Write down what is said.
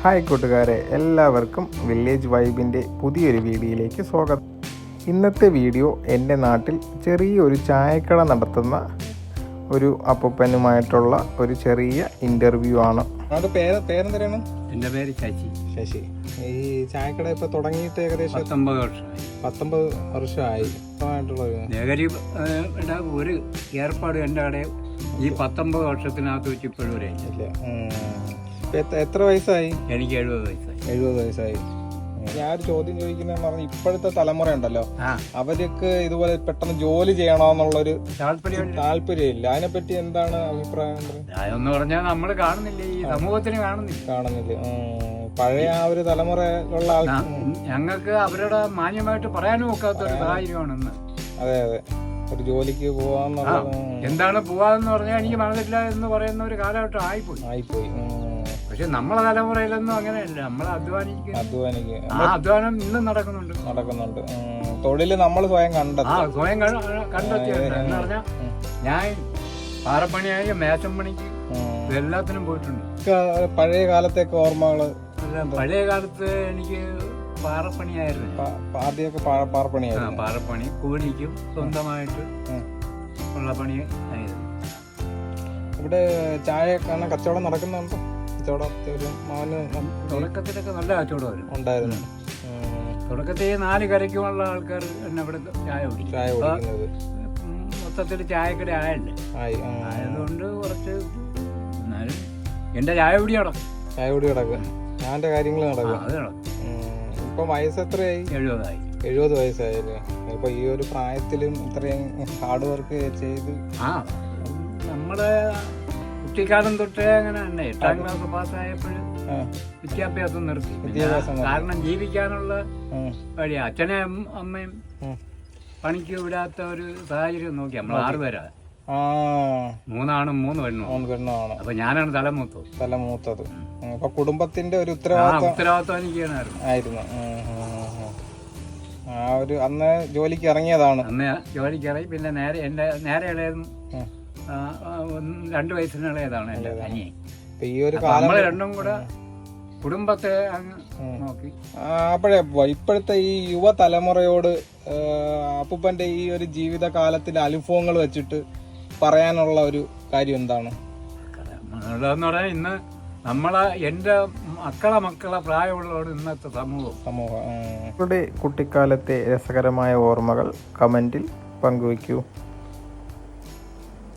Hi കൂട്ടുകാരെ, എല്ലാവർക്കും village വൈബിൻ്റെ പുതിയൊരു വീഡിയോയിലേക്ക് സ്വാഗതം. ഇന്നത്തെ വീഡിയോ എൻ്റെ നാട്ടിൽ ചെറിയൊരു ചായക്കട നടത്തുന്ന ഒരു അപ്പൂപ്പനുമായിട്ടുള്ള ഒരു ചെറിയ ഇൻ്റർവ്യൂ ആണ്. അത് പേരെന്തരാണ്? എൻ്റെ പേര് ശശി. ഈ ചായക്കട ഇപ്പോൾ തുടങ്ങിയിട്ട് ഏകദേശം 19 വർഷമായി. ഒരു ഏർപ്പാട് എൻ്റെ അവിടെ ഈ 19 വർഷത്തിനകത്ത് വെച്ച് ഇപ്പോഴും വരെ ഇല്ല. എത്ര വയസ്സായി? എനിക്ക് 70 വയസ്സായി. 70 വയസ്സായി. ഞാനൊരു ചോദ്യം ചോദിക്കുന്നതെന്ന് പറഞ്ഞാൽ ഇപ്പോഴത്തെ തലമുറ ഉണ്ടല്ലോ, അവർക്ക് ഇതുപോലെ പെട്ടെന്ന് ജോലി ചെയ്യണമെന്നുള്ളൊരു താല്പര്യമില്ല. അതിനെപ്പറ്റി എന്താണ് അഭിപ്രായം? എന്ന് പറഞ്ഞാൽ നമ്മൾ കാണുന്നില്ല, ഈ സമൂഹത്തിന് കാണുന്നില്ല. പഴയ ആ ഒരു തലമുറയിലുള്ള ഞങ്ങൾക്ക് അവരുടെ മാന്യമായിട്ട് പറയാനും ഒക്കാത്ത ഒരു സാഹചര്യമാണെന്ന്. അതെ, ഒരു ജോലിക്ക് പോവാന്നുള്ളത് എന്താണ് പോവാന്ന് പറഞ്ഞാൽ എനിക്ക് മനസ്സില്ല എന്ന് പറയുന്ന ഒരു കാലഘട്ടം ആയിപ്പോയി. പക്ഷെ നമ്മളെ തലമുറയിലൊന്നും അങ്ങനെയല്ല. നമ്മൾ അധ്വാനിക്കുക. ആ അധ്വാനം ഇന്നും നടക്കുന്നുണ്ട്. തൊഴില് നമ്മൾ സ്വയം കണ്ടെത്തിയാണ്. എന്ന് പറഞ്ഞാൽ ഞാൻ പാറപ്പണിയായി മേശം പണിക്ക് എല്ലാത്തിനും പോയിട്ടുണ്ട്. പഴയ കാലത്തേക്ക് ഓർമ്മകള്? പഴയ കാലത്ത് എനിക്ക് പാറപ്പണിയായിരുന്നു. ആദ്യമൊക്കെ പാറപ്പണി കൂലിക്കും സ്വന്തമായിട്ട് ഉള്ള പണി ആയിരുന്നു. ഇവിടെ ചായ കച്ചവടം നടക്കുന്നുണ്ടോ? തുടക്കത്തിലൊക്കെ നല്ല കച്ചവടം ഉണ്ടായിരുന്നു. തുടക്കത്തിൽ 4 കരയ്ക്കുമുള്ള ആൾക്കാർ എന്നെ ഇവിടെ ചായ കുടിക്കുന്നത്. മൊത്തത്തിൽ ചായക്കട ആയല്ലേ, ആയതുകൊണ്ട് കുറച്ച് എന്നാലും എന്റെ ചായ കുടി നടക്കും. ഞാൻ കാര്യങ്ങൾ നടക്കും. അത് നടക്കും. ഇപ്പൊ വയസ്സ് എത്രയായി? 70 വയസ്സായല്ലേ. ഇപ്പൊ ഈ ഒരു പ്രായത്തിലും ഇത്രയും ഹാർഡ് വർക്ക് ചെയ്ത് നമ്മുടെ കുട്ടിക്കാലം തൊട്ടേ അങ്ങനെ തന്നെ 8ാം ക്ലാസ് പാസ്സായപ്പോഴും വിദ്യാഭ്യാസം നിർത്തി. കാരണം ജീവിക്കാനുള്ള വഴി. അച്ഛനെയും അമ്മയും പണിക്ക് വിടാത്ത ഒരു സാഹചര്യം നോക്കി. നമ്മൾ 6 പേരാ, 3 ആണും 3 പെണ്ണുമാണ്. അപ്പൊ ഞാനാണ് തലമൂത്തത്. അപ്പൊ കുടുംബത്തിന്റെ ഒരു ഉത്തരവാദിത്വം എനിക്ക് ആയിരുന്നു. അന്ന് ജോലിക്ക് ഇറങ്ങിയതാണ്. ജോലിക്ക് ഇറങ്ങി. പിന്നെ നേരെ ഇളയതും 2 വയസ്സിനുള്ളതാണ് എന്റെ അനിയൻ. നമ്മള് രണ്ടും കൂടെ കുടുംബത്തെ അങ്ങ് നോക്കി. അപ്പോഴേ ഇപ്പോഴത്തെ ഈ യുവതലമുറയോട് അപ്പൂപ്പന്റെ ഈ ഒരു ജീവിതകാലത്തിലെ അനുഭവങ്ങൾ വെച്ചിട്ട് പറയാനുള്ള ഒരു കാര്യം എന്താണ്? എന്ന് പറയാൻ ഇന്ന് എന്റെ മക്കളെ പ്രായമുള്ളവരോട് ഇന്നത്തെ സമൂഹം കുട്ടിക്കാലത്തെ രസകരമായ ഓർമ്മകൾ കമന്റിൽ പങ്കുവയ്ക്കൂ.